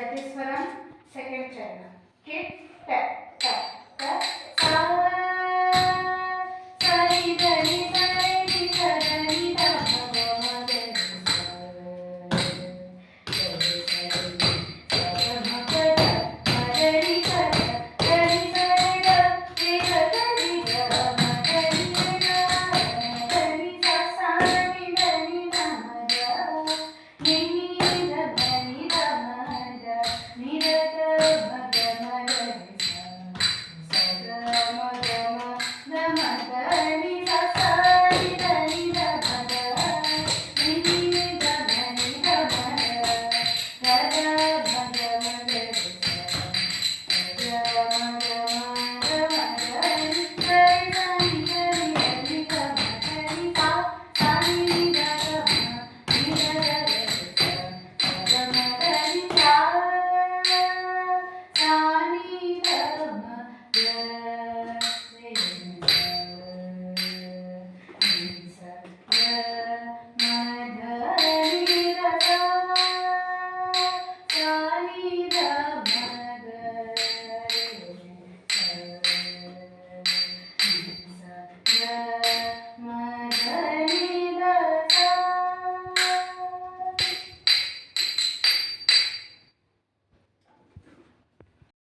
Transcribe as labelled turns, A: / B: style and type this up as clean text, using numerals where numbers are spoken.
A: that is Swaram, second channel. Okay, tap, tap, tap. Sa, sa, ni, da, ni, sa, ni, sa, da, ni, da, ma, ga, ma, ga, ni, sa. Ga, ni, sa, ni, sa, ga, ma, ga, da, ma, ga, ni, sa, da, ga, ni, sa, ni, da, ni, da, ga, ni, da, ma, ga, ni, da, ga, ni, sa, sa, ni, da, ni, da, ma, da, ni, ni, da, ma, ni, da, ma, da, ni, da, ga, ma, ga, ma, ga, ni, sa, sa, ga, ma, ga, ma, da, ma, da, ni, sa, sa, ni, da, ni, da, ma, da, ni, ni, da, ma, ni, da, ma, da, ga, ga, ma, ga, ma, ga, ni, sa, ga, ga, ma, ga, ma, da, ma, da, ni, sa, ni, sa, ni, da, ni, da, ma, da, ni, sa, sa, ni, da, ga, ma, ni, da, ga, ni, sa, ga, ga, ma, da, ni, sa, sa, ni, da, ma, ga, ni, sa, ni, sa,